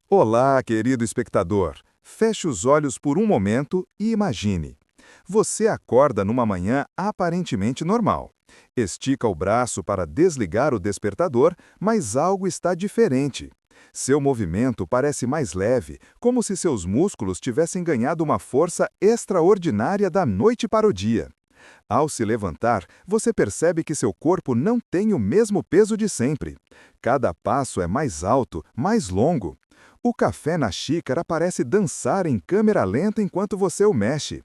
Olá, querido espectador. Feche os olhos por um momento e imagine. Você acorda numa manhã aparentemente normal. Estica o braço para desligar o despertador, mas algo está diferente. Seu movimento parece mais leve, como se seus músculos tivessem ganhado uma força extraordinária da noite para o dia. Ao se levantar, você percebe que seu corpo não tem o mesmo peso de sempre. Cada passo é mais alto, mais longo. O café na xícara parece dançar em câmera lenta enquanto você o mexe.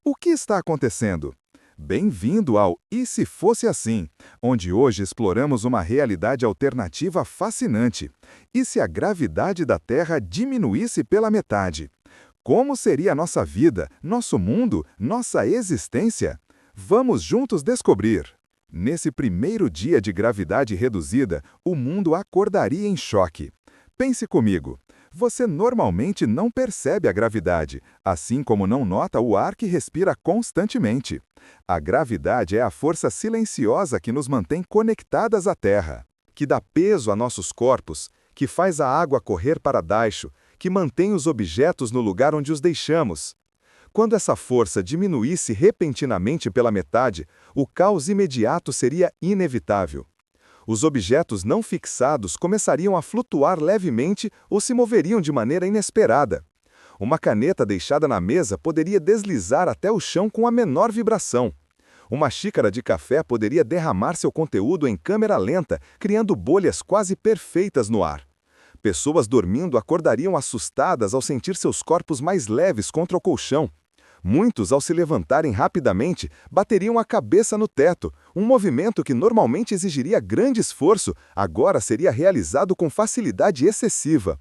O que está acontecendo? Bem-vindo ao E Se Fosse Assim, onde hoje exploramos uma realidade alternativa fascinante. E se a gravidade da Terra diminuísse pela metade? Como seria a nossa vida, nosso mundo, nossa existência? Vamos juntos descobrir! Nesse primeiro dia de gravidade reduzida, o mundo acordaria em choque. Pense comigo. Você normalmente não percebe a gravidade, assim como não nota o ar que respira constantemente. A gravidade é a força silenciosa que nos mantém conectadas à Terra, que dá peso a nossos corpos, que faz a água correr para baixo, que mantém os objetos no lugar onde os deixamos. Quando essa força diminuísse repentinamente pela metade, o caos imediato seria inevitável. Os objetos não fixados começariam a flutuar levemente ou se moveriam de maneira inesperada. Uma caneta deixada na mesa poderia deslizar até o chão com a menor vibração. Uma xícara de café poderia derramar seu conteúdo em câmera lenta, criando bolhas quase perfeitas no ar. Pessoas dormindo acordariam assustadas ao sentir seus corpos mais leves contra o colchão. Muitos, ao se levantarem rapidamente, bateriam a cabeça no teto. Um movimento que normalmente exigiria grande esforço, agora seria realizado com facilidade excessiva.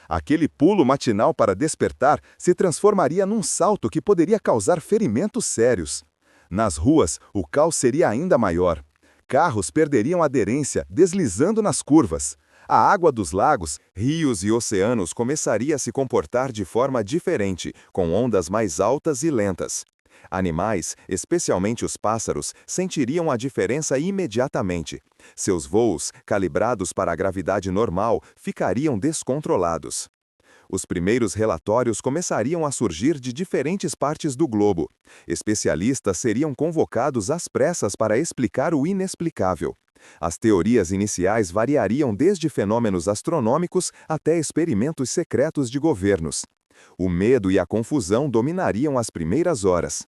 Aquele pulo matinal para despertar se transformaria num salto que poderia causar ferimentos sérios. Nas ruas, o caos seria ainda maior. Carros perderiam aderência, deslizando nas curvas. A água dos lagos, rios e oceanos começaria a se comportar de forma diferente, com ondas mais altas e lentas. Animais, especialmente os pássaros, sentiriam a diferença imediatamente. Seus voos, calibrados para a gravidade normal, ficariam descontrolados. Os primeiros relatórios começariam a surgir de diferentes partes do globo. Especialistas seriam convocados às pressas para explicar o inexplicável. As teorias iniciais variariam desde fenômenos astronômicos até experimentos secretos de governos. O medo e a confusão dominariam as primeiras horas.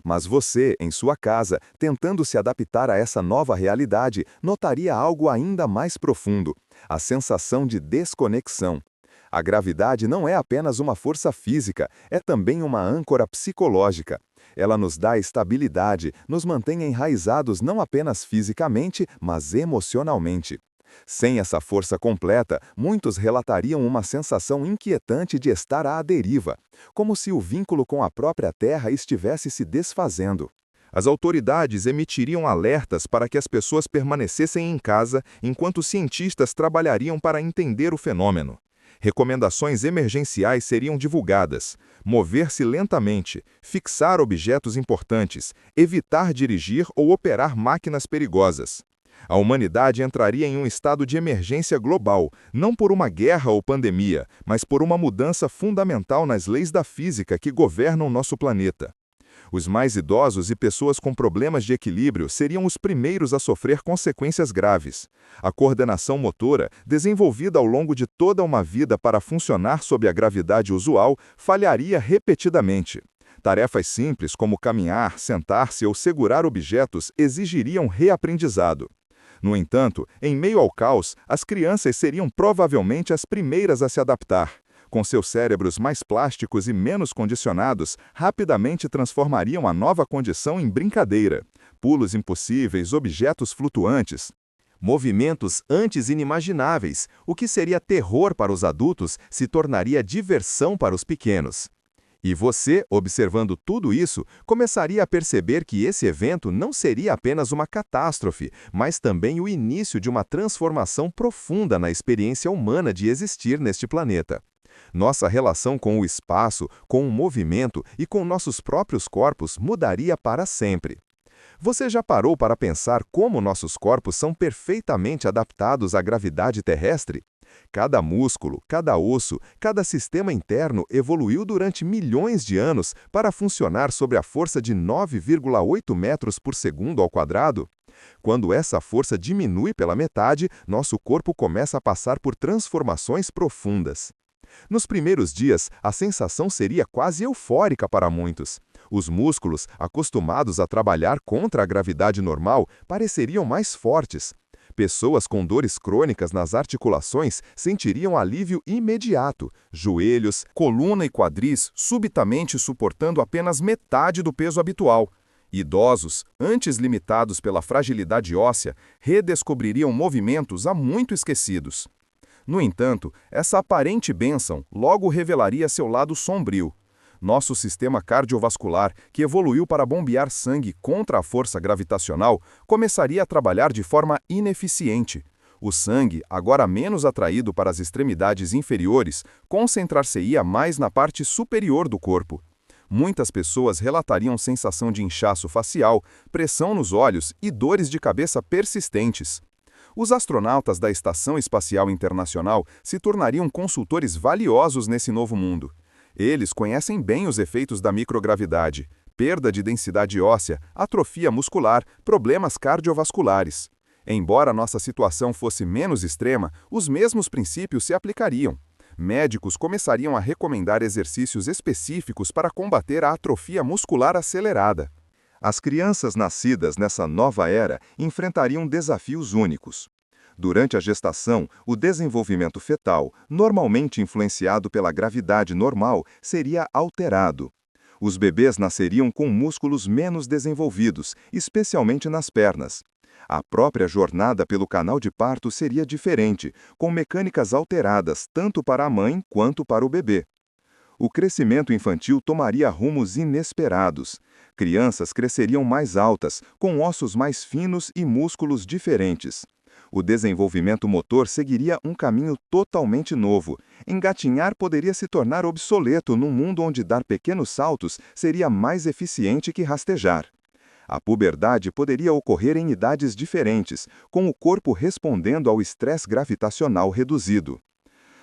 Mas você, em sua casa, tentando se adaptar a essa nova realidade, notaria algo ainda mais profundo: a sensação de desconexão. A gravidade não é apenas uma força física, é também uma âncora psicológica. Ela nos dá estabilidade, nos mantém enraizados não apenas fisicamente, mas emocionalmente. Sem essa força completa, muitos relatariam uma sensação inquietante de estar à deriva, como se o vínculo com a própria Terra estivesse se desfazendo. As autoridades emitiriam alertas para que as pessoas permanecessem em casa, enquanto cientistas trabalhariam para entender o fenômeno. Recomendações emergenciais seriam divulgadas: mover-se lentamente, fixar objetos importantes, evitar dirigir ou operar máquinas perigosas. A humanidade entraria em um estado de emergência global, não por uma guerra ou pandemia, mas por uma mudança fundamental nas leis da física que governam nosso planeta. Os mais idosos e pessoas com problemas de equilíbrio seriam os primeiros a sofrer consequências graves. A coordenação motora, desenvolvida ao longo de toda uma vida para funcionar sob a gravidade usual, falharia repetidamente. Tarefas simples como caminhar, sentar-se ou segurar objetos exigiriam reaprendizado. No entanto, em meio ao caos, as crianças seriam provavelmente as primeiras a se adaptar. Com seus cérebros mais plásticos e menos condicionados, rapidamente transformariam a nova condição em brincadeira. Pulos impossíveis, objetos flutuantes. Movimentos antes inimagináveis. O que seria terror para os adultos se tornaria diversão para os pequenos. E você, observando tudo isso, começaria a perceber que esse evento não seria apenas uma catástrofe, mas também o início de uma transformação profunda na experiência humana de existir neste planeta. Nossa relação com o espaço, com o movimento e com nossos próprios corpos mudaria para sempre. Você já parou para pensar como nossos corpos são perfeitamente adaptados à gravidade terrestre? Cada músculo, cada osso, cada sistema interno evoluiu durante milhões de anos para funcionar sob a força de 9,8 metros por segundo ao quadrado. Quando essa força diminui pela metade, nosso corpo começa a passar por transformações profundas. Nos primeiros dias, a sensação seria quase eufórica para muitos. Os músculos, acostumados a trabalhar contra a gravidade normal, pareceriam mais fortes. Pessoas com dores crônicas nas articulações sentiriam alívio imediato, joelhos, coluna e quadris subitamente suportando apenas metade do peso habitual. Idosos, antes limitados pela fragilidade óssea, redescobririam movimentos há muito esquecidos. No entanto, essa aparente bênção logo revelaria seu lado sombrio. Nosso sistema cardiovascular, que evoluiu para bombear sangue contra a força gravitacional, começaria a trabalhar de forma ineficiente. O sangue, agora menos atraído para as extremidades inferiores, concentrar-se-ia mais na parte superior do corpo. Muitas pessoas relatariam sensação de inchaço facial, pressão nos olhos e dores de cabeça persistentes. Os astronautas da Estação Espacial Internacional se tornariam consultores valiosos nesse novo mundo. Eles conhecem bem os efeitos da microgravidade, perda de densidade óssea, atrofia muscular, problemas cardiovasculares. Embora nossa situação fosse menos extrema, os mesmos princípios se aplicariam. Médicos começariam a recomendar exercícios específicos para combater a atrofia muscular acelerada. As crianças nascidas nessa nova era enfrentariam desafios únicos. Durante a gestação, o desenvolvimento fetal, normalmente influenciado pela gravidade normal, seria alterado. Os bebês nasceriam com músculos menos desenvolvidos, especialmente nas pernas. A própria jornada pelo canal de parto seria diferente, com mecânicas alteradas tanto para a mãe quanto para o bebê. O crescimento infantil tomaria rumos inesperados. Crianças cresceriam mais altas, com ossos mais finos e músculos diferentes. O desenvolvimento motor seguiria um caminho totalmente novo. Engatinhar poderia se tornar obsoleto num mundo onde dar pequenos saltos seria mais eficiente que rastejar. A puberdade poderia ocorrer em idades diferentes, com o corpo respondendo ao estresse gravitacional reduzido.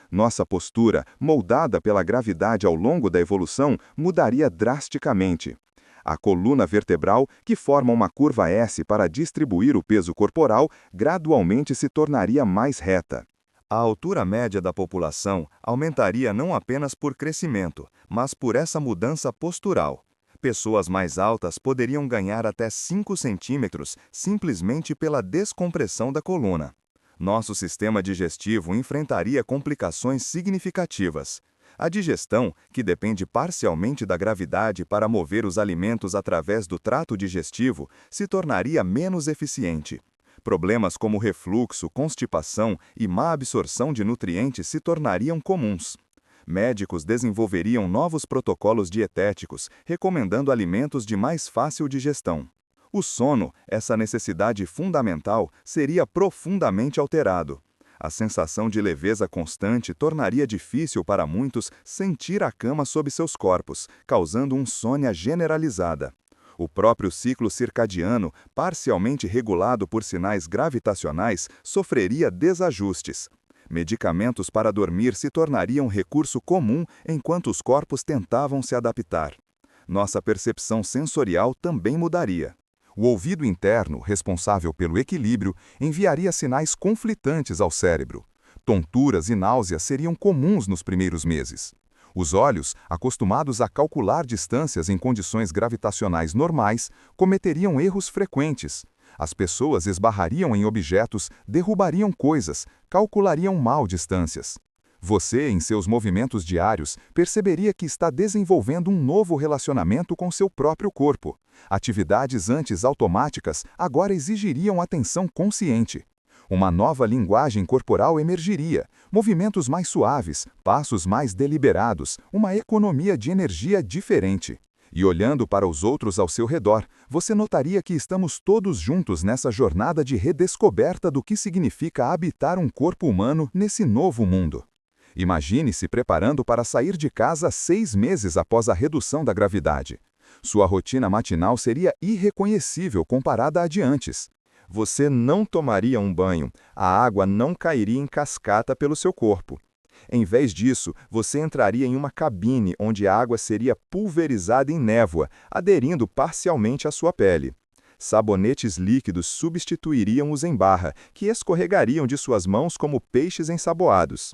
Nossa postura, moldada pela gravidade ao longo da evolução, mudaria drasticamente. A coluna vertebral, que forma uma curva S para distribuir o peso corporal, gradualmente se tornaria mais reta. A altura média da população aumentaria não apenas por crescimento, mas por essa mudança postural. Pessoas mais altas poderiam ganhar até 5 centímetros simplesmente pela descompressão da coluna. Nosso sistema digestivo enfrentaria complicações significativas. A digestão, que depende parcialmente da gravidade para mover os alimentos através do trato digestivo, se tornaria menos eficiente. Problemas como refluxo, constipação e má absorção de nutrientes se tornariam comuns. Médicos desenvolveriam novos protocolos dietéticos, recomendando alimentos de mais fácil digestão. O sono, essa necessidade fundamental, seria profundamente alterado. A sensação de leveza constante tornaria difícil para muitos sentir a cama sob seus corpos, causando insônia generalizada. O próprio ciclo circadiano, parcialmente regulado por sinais gravitacionais, sofreria desajustes. Medicamentos para dormir se tornariam recurso comum enquanto os corpos tentavam se adaptar. Nossa percepção sensorial também mudaria. O ouvido interno, responsável pelo equilíbrio, enviaria sinais conflitantes ao cérebro. Tonturas e náuseas seriam comuns nos primeiros meses. Os olhos, acostumados a calcular distâncias em condições gravitacionais normais, cometeriam erros frequentes. As pessoas esbarrariam em objetos, derrubariam coisas, calculariam mal distâncias. Você, em seus movimentos diários, perceberia que está desenvolvendo um novo relacionamento com seu próprio corpo. Atividades antes automáticas agora exigiriam atenção consciente. Uma nova linguagem corporal emergiria, movimentos mais suaves, passos mais deliberados, uma economia de energia diferente. E olhando para os outros ao seu redor, você notaria que estamos todos juntos nessa jornada de redescoberta do que significa habitar um corpo humano nesse novo mundo. Imagine-se preparando para sair de casa 6 meses após a redução da gravidade. Sua rotina matinal seria irreconhecível comparada à de antes. Você não tomaria um banho, a água não cairia em cascata pelo seu corpo. Em vez disso, você entraria em uma cabine onde a água seria pulverizada em névoa, aderindo parcialmente à sua pele. Sabonetes líquidos substituiriam os em barra, que escorregariam de suas mãos como peixes ensaboados.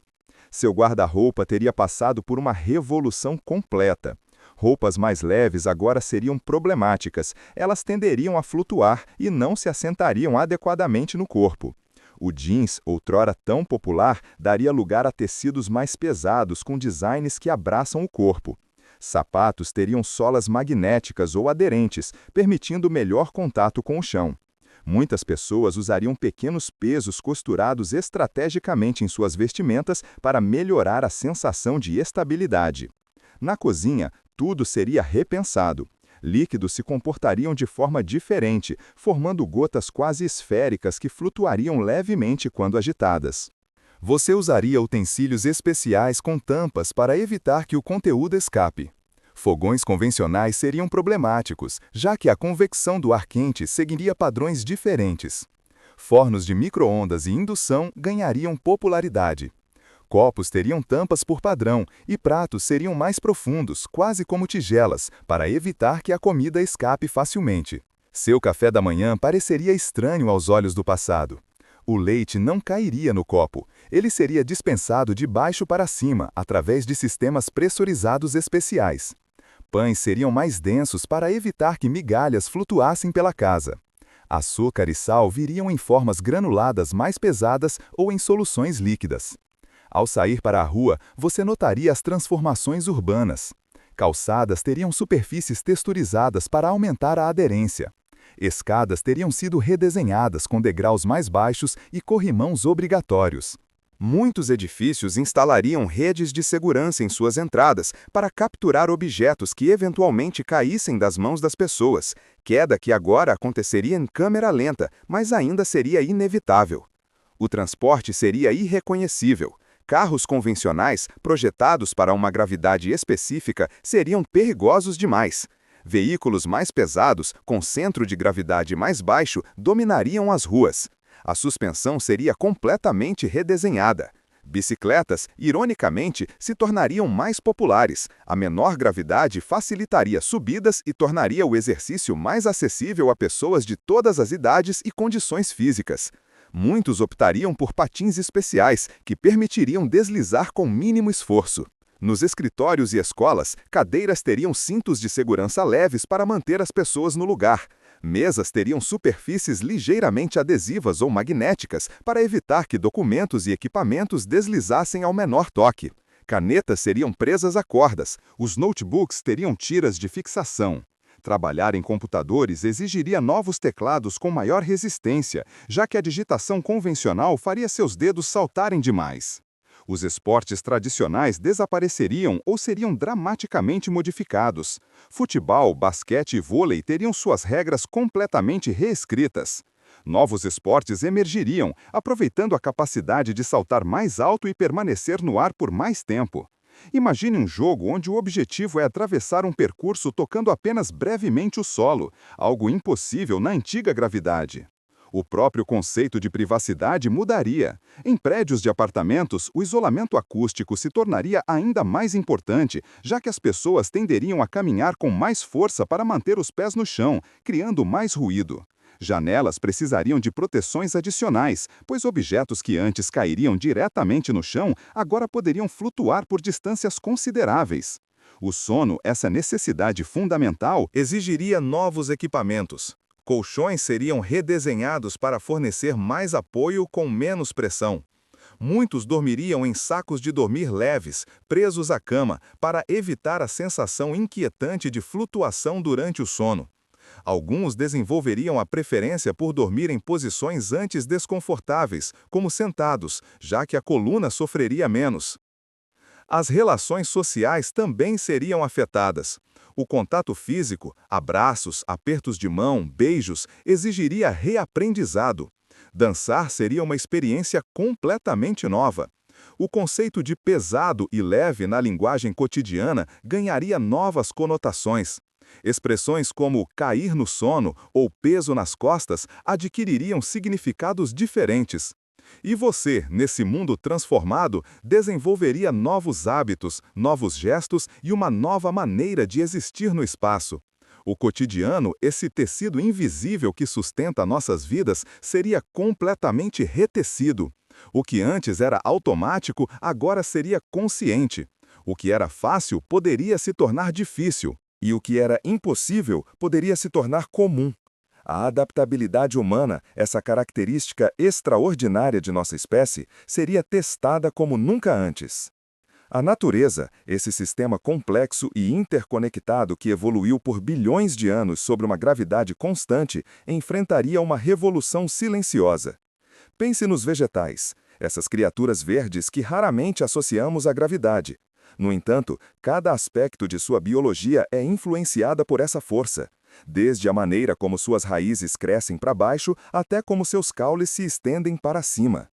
Seu guarda-roupa teria passado por uma revolução completa. Roupas mais leves agora seriam problemáticas, elas tenderiam a flutuar e não se assentariam adequadamente no corpo. O jeans, outrora tão popular, daria lugar a tecidos mais pesados com designs que abraçam o corpo. Sapatos teriam solas magnéticas ou aderentes, permitindo melhor contato com o chão. Muitas pessoas usariam pequenos pesos costurados estrategicamente em suas vestimentas para melhorar a sensação de estabilidade. Na cozinha, tudo seria repensado. Líquidos se comportariam de forma diferente, formando gotas quase esféricas que flutuariam levemente quando agitadas. Você usaria utensílios especiais com tampas para evitar que o conteúdo escape. Fogões convencionais seriam problemáticos, já que a convecção do ar quente seguiria padrões diferentes. Fornos de micro-ondas e indução ganhariam popularidade. Copos teriam tampas por padrão e pratos seriam mais profundos, quase como tigelas, para evitar que a comida escape facilmente. Seu café da manhã pareceria estranho aos olhos do passado. O leite não cairia no copo, ele seria dispensado de baixo para cima, através de sistemas pressurizados especiais. Pães seriam mais densos para evitar que migalhas flutuassem pela casa. Açúcar e sal viriam em formas granuladas mais pesadas ou em soluções líquidas. Ao sair para a rua, você notaria as transformações urbanas. Calçadas teriam superfícies texturizadas para aumentar a aderência. Escadas teriam sido redesenhadas com degraus mais baixos e corrimãos obrigatórios. Muitos edifícios instalariam redes de segurança em suas entradas para capturar objetos que eventualmente caíssem das mãos das pessoas, queda que agora aconteceria em câmera lenta, mas ainda seria inevitável. O transporte seria irreconhecível. Carros convencionais, projetados para uma gravidade específica, seriam perigosos demais. Veículos mais pesados, com centro de gravidade mais baixo, dominariam as ruas. A suspensão seria completamente redesenhada. Bicicletas, ironicamente, se tornariam mais populares. A menor gravidade facilitaria subidas e tornaria o exercício mais acessível a pessoas de todas as idades e condições físicas. Muitos optariam por patins especiais, que permitiriam deslizar com mínimo esforço. Nos escritórios e escolas, cadeiras teriam cintos de segurança leves para manter as pessoas no lugar. Mesas teriam superfícies ligeiramente adesivas ou magnéticas para evitar que documentos e equipamentos deslizassem ao menor toque. Canetas seriam presas a cordas. Os notebooks teriam tiras de fixação. Trabalhar em computadores exigiria novos teclados com maior resistência, já que a digitação convencional faria seus dedos saltarem demais. Os esportes tradicionais desapareceriam ou seriam dramaticamente modificados. Futebol, basquete e vôlei teriam suas regras completamente reescritas. Novos esportes emergiriam, aproveitando a capacidade de saltar mais alto e permanecer no ar por mais tempo. Imagine um jogo onde o objetivo é atravessar um percurso tocando apenas brevemente o solo, algo impossível na antiga gravidade. O próprio conceito de privacidade mudaria. Em prédios de apartamentos, o isolamento acústico se tornaria ainda mais importante, já que as pessoas tenderiam a caminhar com mais força para manter os pés no chão, criando mais ruído. Janelas precisariam de proteções adicionais, pois objetos que antes cairiam diretamente no chão agora poderiam flutuar por distâncias consideráveis. O sono, essa necessidade fundamental, exigiria novos equipamentos. Colchões seriam redesenhados para fornecer mais apoio com menos pressão. Muitos dormiriam em sacos de dormir leves, presos à cama, para evitar a sensação inquietante de flutuação durante o sono. Alguns desenvolveriam a preferência por dormir em posições antes desconfortáveis, como sentados, já que a coluna sofreria menos. As relações sociais também seriam afetadas. O contato físico, abraços, apertos de mão, beijos, exigiria reaprendizado. Dançar seria uma experiência completamente nova. O conceito de pesado e leve na linguagem cotidiana ganharia novas conotações. Expressões como cair no sono ou peso nas costas adquiririam significados diferentes. E você, nesse mundo transformado, desenvolveria novos hábitos, novos gestos e uma nova maneira de existir no espaço. O cotidiano, esse tecido invisível que sustenta nossas vidas, seria completamente retecido. O que antes era automático, agora seria consciente. O que era fácil poderia se tornar difícil. E o que era impossível poderia se tornar comum. A adaptabilidade humana, essa característica extraordinária de nossa espécie, seria testada como nunca antes. A natureza, esse sistema complexo e interconectado que evoluiu por bilhões de anos sobre uma gravidade constante, enfrentaria uma revolução silenciosa. Pense nos vegetais, essas criaturas verdes que raramente associamos à gravidade. No entanto, cada aspecto de sua biologia é influenciada por essa força, desde a maneira como suas raízes crescem para baixo até como seus caules se estendem para cima.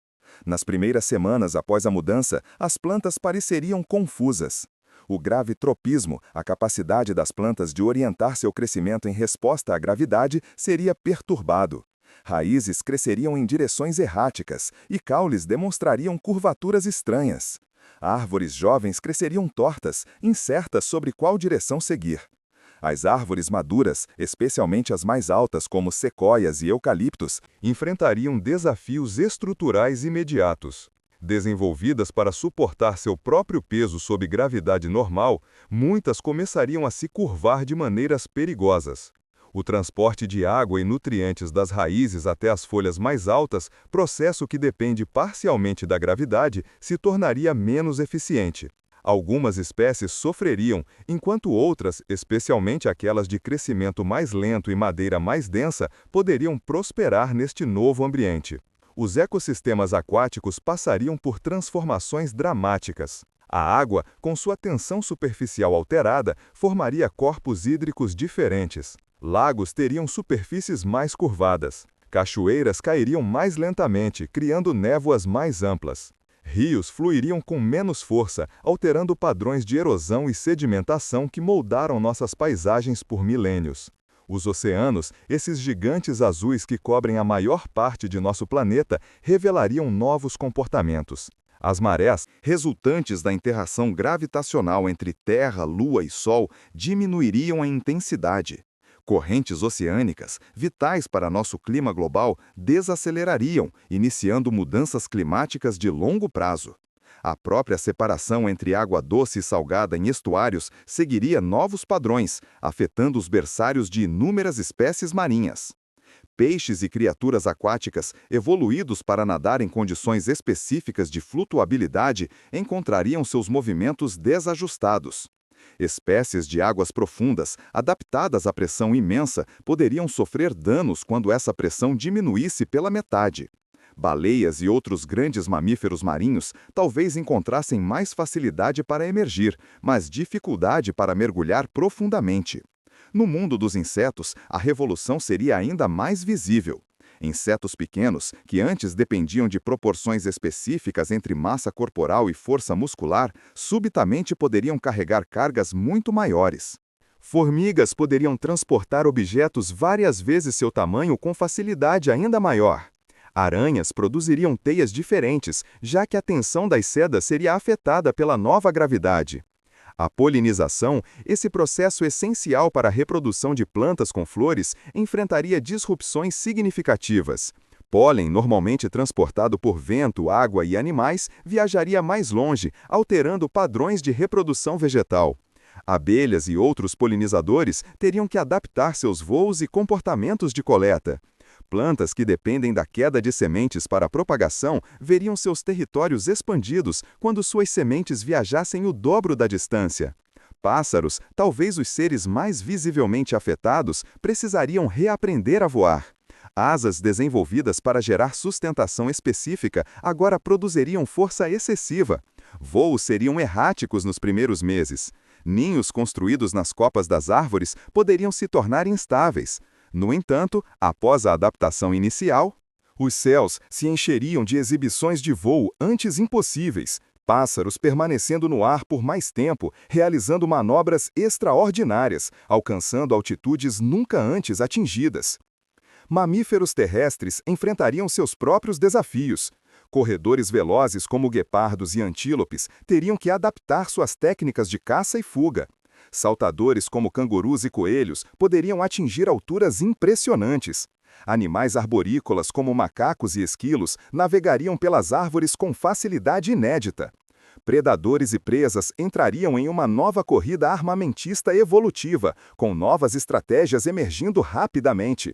Nas primeiras semanas após a mudança, as plantas pareceriam confusas. O gravitropismo, a capacidade das plantas de orientar seu crescimento em resposta à gravidade, seria perturbado. Raízes cresceriam em direções erráticas e caules demonstrariam curvaturas estranhas. Árvores jovens cresceriam tortas, incertas sobre qual direção seguir. As árvores maduras, especialmente as mais altas como sequoias e eucaliptos, enfrentariam desafios estruturais imediatos. Desenvolvidas para suportar seu próprio peso sob gravidade normal, muitas começariam a se curvar de maneiras perigosas. O transporte de água e nutrientes das raízes até as folhas mais altas, processo que depende parcialmente da gravidade, se tornaria menos eficiente. Algumas espécies sofreriam, enquanto outras, especialmente aquelas de crescimento mais lento e madeira mais densa, poderiam prosperar neste novo ambiente. Os ecossistemas aquáticos passariam por transformações dramáticas. A água, com sua tensão superficial alterada, formaria corpos hídricos diferentes. Lagos teriam superfícies mais curvadas. Cachoeiras cairiam mais lentamente, criando névoas mais amplas. Rios fluiriam com menos força, alterando padrões de erosão e sedimentação que moldaram nossas paisagens por milênios. Os oceanos, esses gigantes azuis que cobrem a maior parte de nosso planeta, revelariam novos comportamentos. As marés, resultantes da interação gravitacional entre Terra, Lua e Sol, diminuiriam em intensidade. Correntes oceânicas, vitais para nosso clima global, desacelerariam, iniciando mudanças climáticas de longo prazo. A própria separação entre água doce e salgada em estuários seguiria novos padrões, afetando os berçários de inúmeras espécies marinhas. Peixes e criaturas aquáticas, evoluídos para nadar em condições específicas de flutuabilidade, encontrariam seus movimentos desajustados. Espécies de águas profundas, adaptadas à pressão imensa, poderiam sofrer danos quando essa pressão diminuísse pela metade. Baleias e outros grandes mamíferos marinhos talvez encontrassem mais facilidade para emergir, mas dificuldade para mergulhar profundamente. No mundo dos insetos, a revolução seria ainda mais visível. Insetos pequenos, que antes dependiam de proporções específicas entre massa corporal e força muscular, subitamente poderiam carregar cargas muito maiores. Formigas poderiam transportar objetos várias vezes seu tamanho com facilidade ainda maior. Aranhas produziriam teias diferentes, já que a tensão das sedas seria afetada pela nova gravidade. A polinização, esse processo essencial para a reprodução de plantas com flores, enfrentaria disrupções significativas. Pólen, normalmente transportado por vento, água e animais, viajaria mais longe, alterando padrões de reprodução vegetal. Abelhas e outros polinizadores teriam que adaptar seus voos e comportamentos de coleta. Plantas que dependem da queda de sementes para a propagação veriam seus territórios expandidos quando suas sementes viajassem o dobro da distância. Pássaros, talvez os seres mais visivelmente afetados, precisariam reaprender a voar. Asas desenvolvidas para gerar sustentação específica agora produziriam força excessiva. Voos seriam erráticos nos primeiros meses. Ninhos construídos nas copas das árvores poderiam se tornar instáveis. No entanto, após a adaptação inicial, os céus se encheriam de exibições de voo antes impossíveis. Pássaros permanecendo no ar por mais tempo, realizando manobras extraordinárias, alcançando altitudes nunca antes atingidas. Mamíferos terrestres enfrentariam seus próprios desafios. Corredores velozes como guepardos e antílopes teriam que adaptar suas técnicas de caça e fuga. Saltadores como cangurus e coelhos poderiam atingir alturas impressionantes. Animais arborícolas como macacos e esquilos navegariam pelas árvores com facilidade inédita. Predadores e presas entrariam em uma nova corrida armamentista evolutiva, com novas estratégias emergindo rapidamente.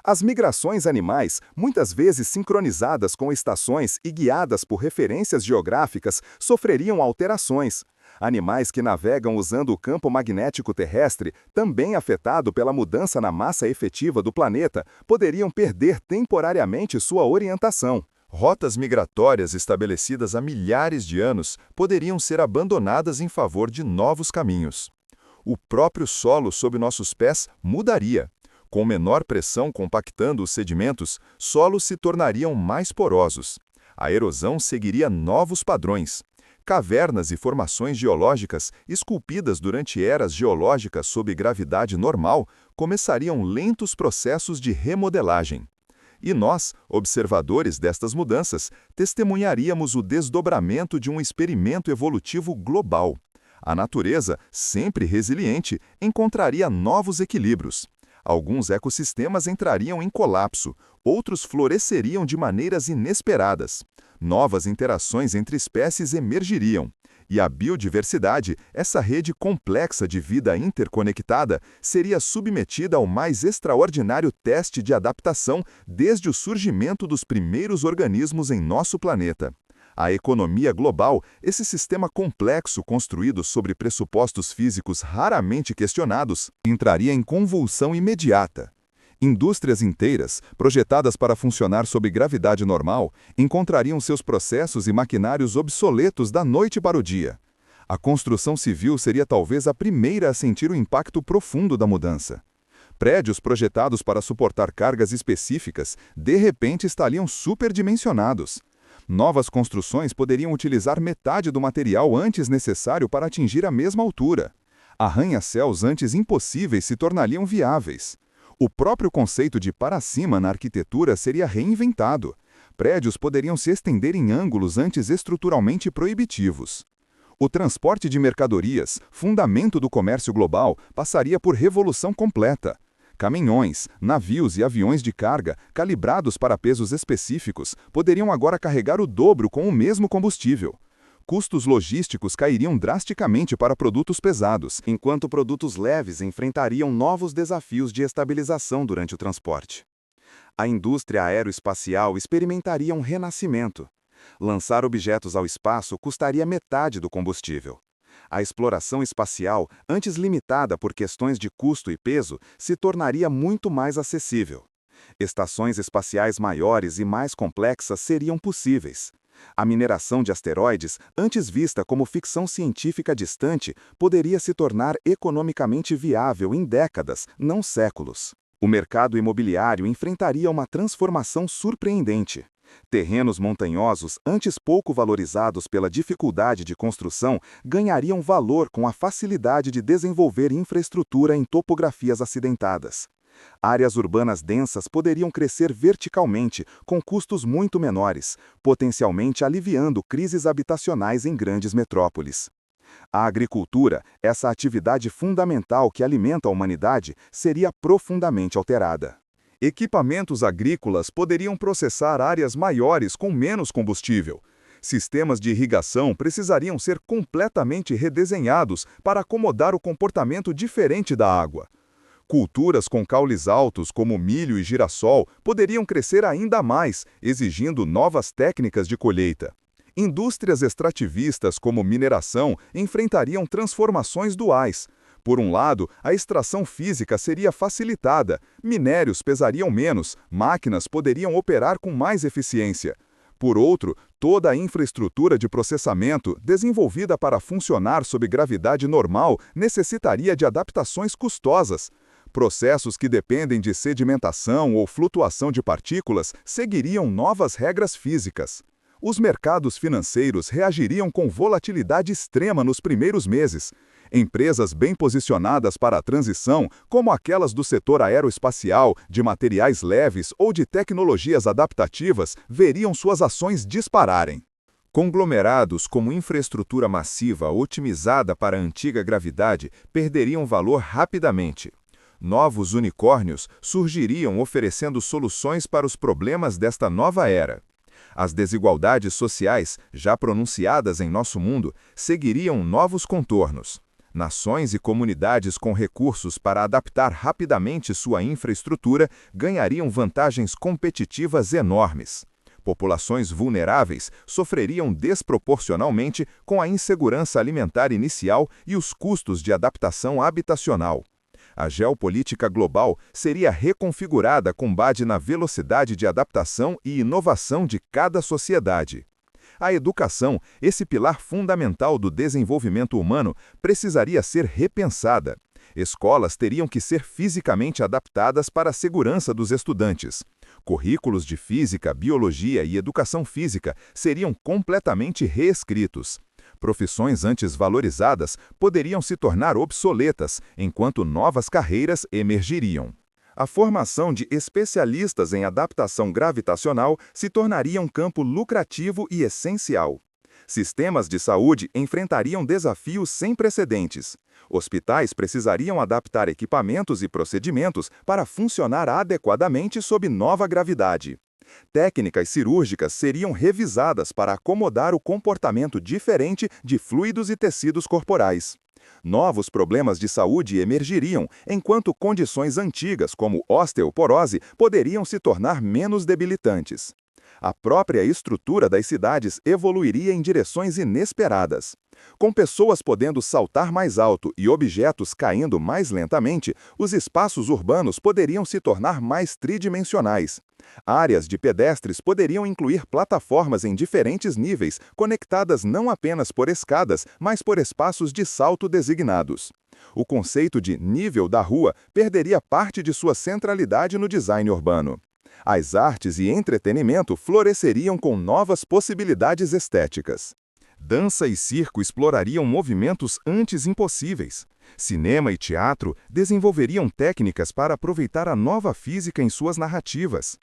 As migrações animais, muitas vezes sincronizadas com estações e guiadas por referências geográficas, sofreriam alterações. Animais que navegam usando o campo magnético terrestre, também afetado pela mudança na massa efetiva do planeta, poderiam perder temporariamente sua orientação. Rotas migratórias estabelecidas há milhares de anos poderiam ser abandonadas em favor de novos caminhos. O próprio solo sob nossos pés mudaria. Com menor pressão compactando os sedimentos, solos se tornariam mais porosos. A erosão seguiria novos padrões. Cavernas e formações geológicas, esculpidas durante eras geológicas sob gravidade normal, começariam lentos processos de remodelagem. E nós, observadores destas mudanças, testemunharíamos o desdobramento de um experimento evolutivo global. A natureza, sempre resiliente, encontraria novos equilíbrios. Alguns ecossistemas entrariam em colapso, outros floresceriam de maneiras inesperadas. Novas interações entre espécies emergiriam. E a biodiversidade, essa rede complexa de vida interconectada, seria submetida ao mais extraordinário teste de adaptação desde o surgimento dos primeiros organismos em nosso planeta. A economia global, esse sistema complexo construído sobre pressupostos físicos raramente questionados, entraria em convulsão imediata. Indústrias inteiras, projetadas para funcionar sob gravidade normal, encontrariam seus processos e maquinários obsoletos da noite para o dia. A construção civil seria talvez a primeira a sentir o impacto profundo da mudança. Prédios projetados para suportar cargas específicas, de repente estariam superdimensionados. Novas construções poderiam utilizar metade do material antes necessário para atingir a mesma altura. Arranha-céus antes impossíveis se tornariam viáveis. O próprio conceito de para cima na arquitetura seria reinventado. Prédios poderiam se estender em ângulos antes estruturalmente proibitivos. O transporte de mercadorias, fundamento do comércio global, passaria por revolução completa. Caminhões, navios e aviões de carga, calibrados para pesos específicos, poderiam agora carregar o dobro com o mesmo combustível. Custos logísticos cairiam drasticamente para produtos pesados, enquanto produtos leves enfrentariam novos desafios de estabilização durante o transporte. A indústria aeroespacial experimentaria um renascimento. Lançar objetos ao espaço custaria metade do combustível. A exploração espacial, antes limitada por questões de custo e peso, se tornaria muito mais acessível. Estações espaciais maiores e mais complexas seriam possíveis. A mineração de asteroides, antes vista como ficção científica distante, poderia se tornar economicamente viável em décadas, não séculos. O mercado imobiliário enfrentaria uma transformação surpreendente. Terrenos montanhosos, antes pouco valorizados pela dificuldade de construção, ganhariam valor com a facilidade de desenvolver infraestrutura em topografias acidentadas. Áreas urbanas densas poderiam crescer verticalmente, com custos muito menores, potencialmente aliviando crises habitacionais em grandes metrópoles. A agricultura, essa atividade fundamental que alimenta a humanidade, seria profundamente alterada. Equipamentos agrícolas poderiam processar áreas maiores com menos combustível. Sistemas de irrigação precisariam ser completamente redesenhados para acomodar o comportamento diferente da água. Culturas com caules altos, como milho e girassol, poderiam crescer ainda mais, exigindo novas técnicas de colheita. Indústrias extrativistas, como mineração, enfrentariam transformações duais. Por um lado, a extração física seria facilitada, minérios pesariam menos, máquinas poderiam operar com mais eficiência. Por outro, toda a infraestrutura de processamento, desenvolvida para funcionar sob gravidade normal, necessitaria de adaptações custosas. Processos que dependem de sedimentação ou flutuação de partículas seguiriam novas regras físicas. Os mercados financeiros reagiriam com volatilidade extrema nos primeiros meses. Empresas bem posicionadas para a transição, como aquelas do setor aeroespacial, de materiais leves ou de tecnologias adaptativas, veriam suas ações dispararem. Conglomerados como infraestrutura massiva otimizada para a antiga gravidade perderiam valor rapidamente. Novos unicórnios surgiriam oferecendo soluções para os problemas desta nova era. As desigualdades sociais, já pronunciadas em nosso mundo, seguiriam novos contornos. Nações e comunidades com recursos para adaptar rapidamente sua infraestrutura ganhariam vantagens competitivas enormes. Populações vulneráveis sofreriam desproporcionalmente com a insegurança alimentar inicial e os custos de adaptação habitacional. A geopolítica global seria reconfigurada com base na velocidade de adaptação e inovação de cada sociedade. A educação, esse pilar fundamental do desenvolvimento humano, precisaria ser repensada. Escolas teriam que ser fisicamente adaptadas para a segurança dos estudantes. Currículos de física, biologia e educação física seriam completamente reescritos. Profissões antes valorizadas poderiam se tornar obsoletas, enquanto novas carreiras emergiriam. A formação de especialistas em adaptação gravitacional se tornaria um campo lucrativo e essencial. Sistemas de saúde enfrentariam desafios sem precedentes. Hospitais precisariam adaptar equipamentos e procedimentos para funcionar adequadamente sob nova gravidade. Técnicas cirúrgicas seriam revisadas para acomodar o comportamento diferente de fluidos e tecidos corporais. Novos problemas de saúde emergiriam, enquanto condições antigas, como osteoporose, poderiam se tornar menos debilitantes. A própria estrutura das cidades evoluiria em direções inesperadas. Com pessoas podendo saltar mais alto e objetos caindo mais lentamente, os espaços urbanos poderiam se tornar mais tridimensionais. Áreas de pedestres poderiam incluir plataformas em diferentes níveis, conectadas não apenas por escadas, mas por espaços de salto designados. O conceito de nível da rua perderia parte de sua centralidade no design urbano. As artes e entretenimento floresceriam com novas possibilidades estéticas. Dança e circo explorariam movimentos antes impossíveis. Cinema e teatro desenvolveriam técnicas para aproveitar a nova física em suas narrativas.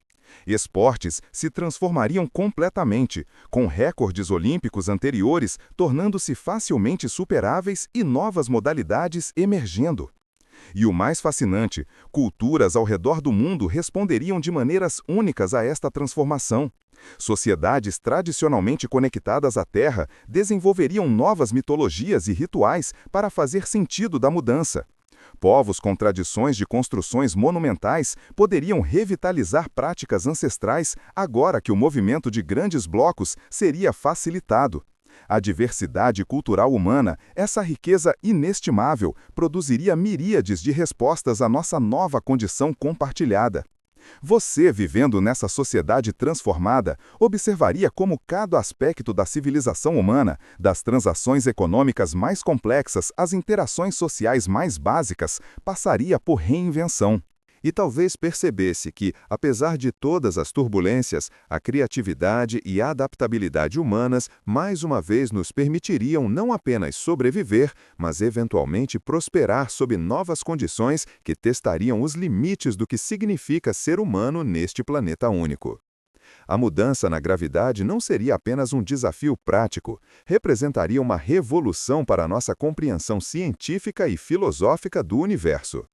Esportes se transformariam completamente, com recordes olímpicos anteriores tornando-se facilmente superáveis e novas modalidades emergendo. E o mais fascinante, culturas ao redor do mundo responderiam de maneiras únicas a esta transformação. Sociedades tradicionalmente conectadas à Terra desenvolveriam novas mitologias e rituais para fazer sentido da mudança. Povos com tradições de construções monumentais poderiam revitalizar práticas ancestrais agora que o movimento de grandes blocos seria facilitado. A diversidade cultural humana, essa riqueza inestimável, produziria miríades de respostas à nossa nova condição compartilhada. Você, vivendo nessa sociedade transformada, observaria como cada aspecto da civilização humana, das transações econômicas mais complexas às interações sociais mais básicas, passaria por reinvenção. E talvez percebesse que, apesar de todas as turbulências, a criatividade e a adaptabilidade humanas mais uma vez nos permitiriam não apenas sobreviver, mas eventualmente prosperar sob novas condições que testariam os limites do que significa ser humano neste planeta único. A mudança na gravidade não seria apenas um desafio prático, representaria uma revolução para a nossa compreensão científica e filosófica do universo.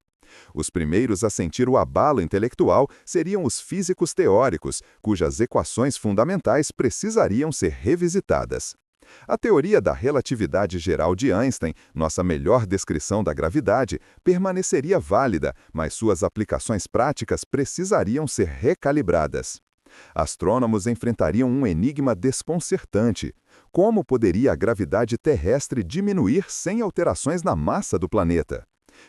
Os primeiros a sentir o abalo intelectual seriam os físicos teóricos, cujas equações fundamentais precisariam ser revisitadas. A teoria da relatividade geral de Einstein, nossa melhor descrição da gravidade, permaneceria válida, mas suas aplicações práticas precisariam ser recalibradas. Astrônomos enfrentariam um enigma desconcertante. Como poderia a gravidade terrestre diminuir sem alterações na massa do planeta?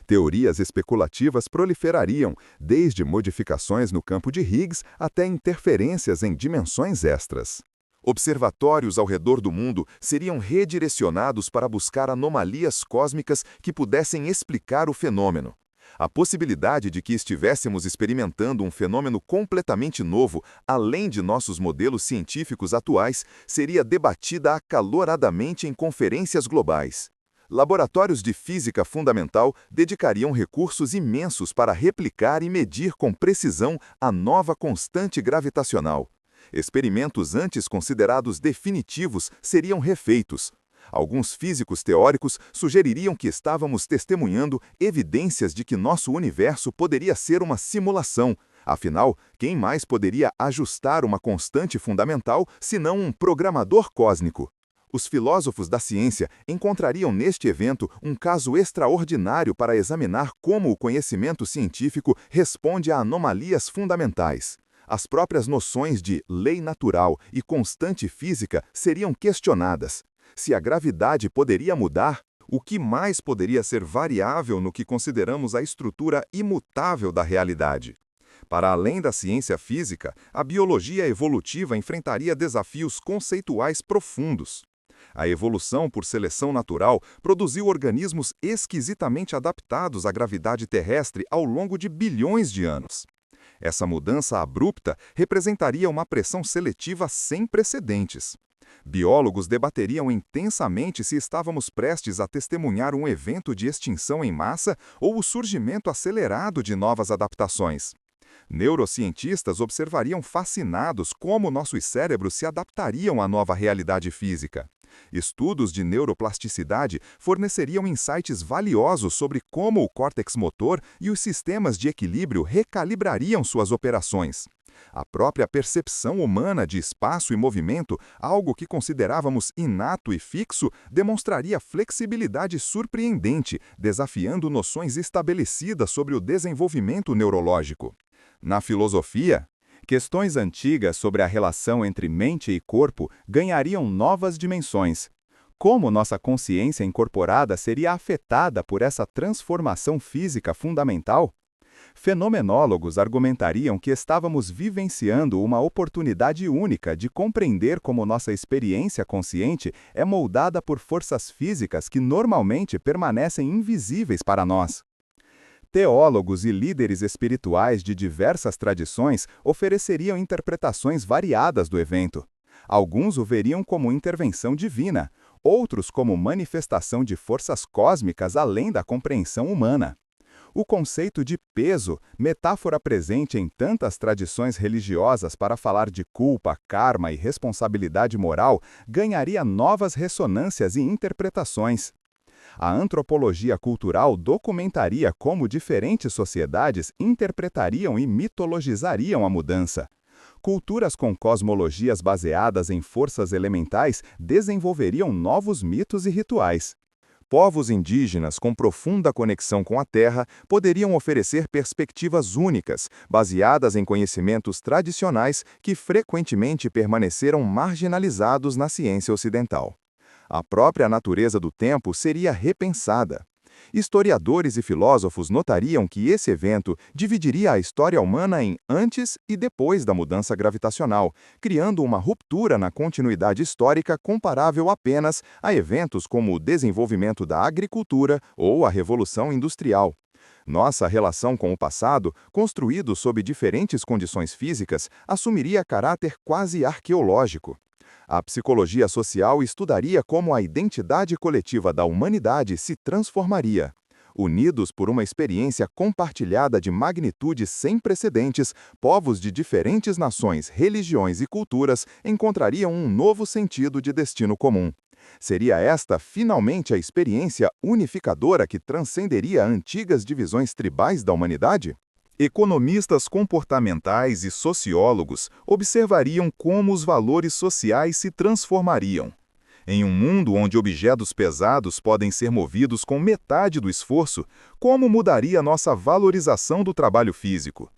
Teorias especulativas proliferariam, desde modificações no campo de Higgs até interferências em dimensões extras. Observatórios ao redor do mundo seriam redirecionados para buscar anomalias cósmicas que pudessem explicar o fenômeno. A possibilidade de que estivéssemos experimentando um fenômeno completamente novo, além de nossos modelos científicos atuais, seria debatida acaloradamente em conferências globais. Laboratórios de física fundamental dedicariam recursos imensos para replicar e medir com precisão a nova constante gravitacional. Experimentos antes considerados definitivos seriam refeitos. Alguns físicos teóricos sugeririam que estávamos testemunhando evidências de que nosso universo poderia ser uma simulação. Afinal, quem mais poderia ajustar uma constante fundamental senão um programador cósmico? Os filósofos da ciência encontrariam neste evento um caso extraordinário para examinar como o conhecimento científico responde a anomalias fundamentais. As próprias noções de lei natural e constante física seriam questionadas. Se a gravidade poderia mudar, o que mais poderia ser variável no que consideramos a estrutura imutável da realidade? Para além da ciência física, a biologia evolutiva enfrentaria desafios conceituais profundos. A evolução por seleção natural produziu organismos esquisitamente adaptados à gravidade terrestre ao longo de bilhões de anos. Essa mudança abrupta representaria uma pressão seletiva sem precedentes. Biólogos debateriam intensamente se estávamos prestes a testemunhar um evento de extinção em massa ou o surgimento acelerado de novas adaptações. Neurocientistas observariam fascinados como nossos cérebros se adaptariam à nova realidade física. Estudos de neuroplasticidade forneceriam insights valiosos sobre como o córtex motor e os sistemas de equilíbrio recalibrariam suas operações. A própria percepção humana de espaço e movimento, algo que considerávamos inato e fixo, demonstraria flexibilidade surpreendente, desafiando noções estabelecidas sobre o desenvolvimento neurológico. Na filosofia, questões antigas sobre a relação entre mente e corpo ganhariam novas dimensões. Como nossa consciência incorporada seria afetada por essa transformação física fundamental? Fenomenólogos argumentariam que estávamos vivenciando uma oportunidade única de compreender como nossa experiência consciente é moldada por forças físicas que normalmente permanecem invisíveis para nós. Teólogos e líderes espirituais de diversas tradições ofereceriam interpretações variadas do evento. Alguns o veriam como intervenção divina, outros como manifestação de forças cósmicas além da compreensão humana. O conceito de peso, metáfora presente em tantas tradições religiosas para falar de culpa, karma e responsabilidade moral, ganharia novas ressonâncias e interpretações. A antropologia cultural documentaria como diferentes sociedades interpretariam e mitologizariam a mudança. Culturas com cosmologias baseadas em forças elementais desenvolveriam novos mitos e rituais. Povos indígenas com profunda conexão com a Terra poderiam oferecer perspectivas únicas, baseadas em conhecimentos tradicionais que frequentemente permaneceram marginalizados na ciência ocidental. A própria natureza do tempo seria repensada. Historiadores e filósofos notariam que esse evento dividiria a história humana em antes e depois da mudança gravitacional, criando uma ruptura na continuidade histórica comparável apenas a eventos como o desenvolvimento da agricultura ou a Revolução Industrial. Nossa relação com o passado, construído sob diferentes condições físicas, assumiria caráter quase arqueológico. A psicologia social estudaria como a identidade coletiva da humanidade se transformaria. Unidos por uma experiência compartilhada de magnitude sem precedentes, povos de diferentes nações, religiões e culturas encontrariam um novo sentido de destino comum. Seria esta, finalmente, a experiência unificadora que transcenderia antigas divisões tribais da humanidade? Economistas comportamentais e sociólogos observariam como os valores sociais se transformariam. Em um mundo onde objetos pesados podem ser movidos com metade do esforço, como mudaria nossa valorização do trabalho físico?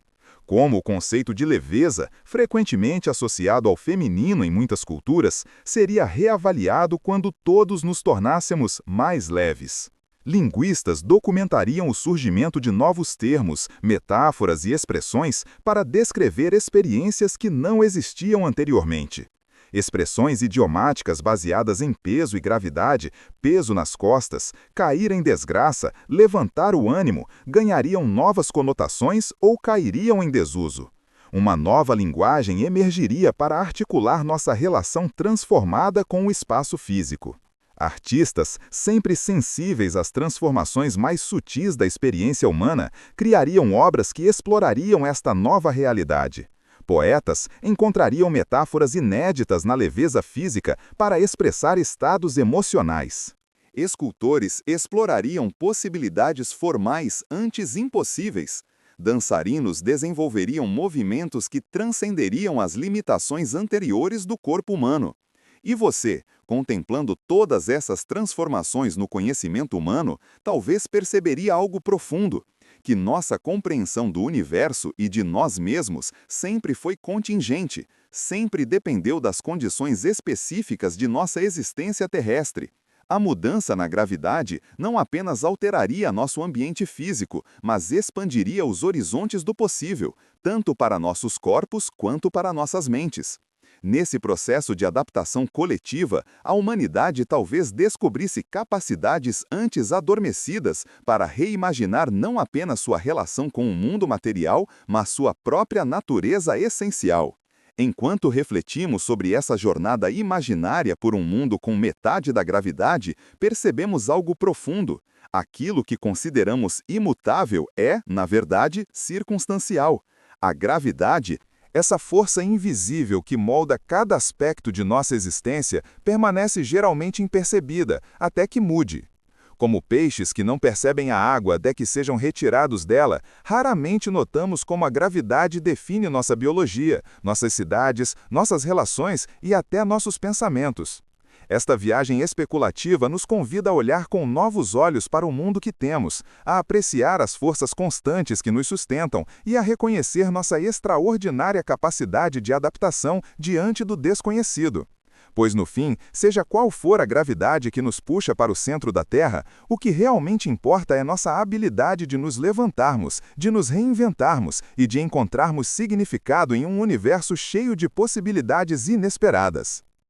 Como o conceito de leveza, frequentemente associado ao feminino em muitas culturas, seria reavaliado quando todos nos tornássemos mais leves? Linguistas documentariam o surgimento de novos termos, metáforas e expressões para descrever experiências que não existiam anteriormente. Expressões idiomáticas baseadas em peso e gravidade, peso nas costas, cair em desgraça, levantar o ânimo, ganhariam novas conotações ou cairiam em desuso. Uma nova linguagem emergiria para articular nossa relação transformada com o espaço físico. Artistas, sempre sensíveis às transformações mais sutis da experiência humana, criariam obras que explorariam esta nova realidade. Poetas encontrariam metáforas inéditas na leveza física para expressar estados emocionais. Escultores explorariam possibilidades formais antes impossíveis. Dançarinos desenvolveriam movimentos que transcenderiam as limitações anteriores do corpo humano. E você, contemplando todas essas transformações no conhecimento humano, talvez perceberia algo profundo, que nossa compreensão do universo e de nós mesmos sempre foi contingente, sempre dependeu das condições específicas de nossa existência terrestre. A mudança na gravidade não apenas alteraria nosso ambiente físico, mas expandiria os horizontes do possível, tanto para nossos corpos quanto para nossas mentes. Nesse processo de adaptação coletiva, a humanidade talvez descobrisse capacidades antes adormecidas para reimaginar não apenas sua relação com o mundo material, mas sua própria natureza essencial. Enquanto refletimos sobre essa jornada imaginária por um mundo com metade da gravidade, percebemos algo profundo. Aquilo que consideramos imutável é, na verdade, circunstancial. A gravidade, essa força invisível que molda cada aspecto de nossa existência, permanece geralmente impercebida, até que mude. Como peixes que não percebem a água até que sejam retirados dela, raramente notamos como a gravidade define nossa biologia, nossas cidades, nossas relações e até nossos pensamentos. Esta viagem especulativa nos convida a olhar com novos olhos para o mundo que temos, a apreciar as forças constantes que nos sustentam e a reconhecer nossa extraordinária capacidade de adaptação diante do desconhecido. Pois no fim, seja qual for a gravidade que nos puxa para o centro da Terra, o que realmente importa é nossa habilidade de nos levantarmos, de nos reinventarmos e de encontrarmos significado em um universo cheio de possibilidades inesperadas.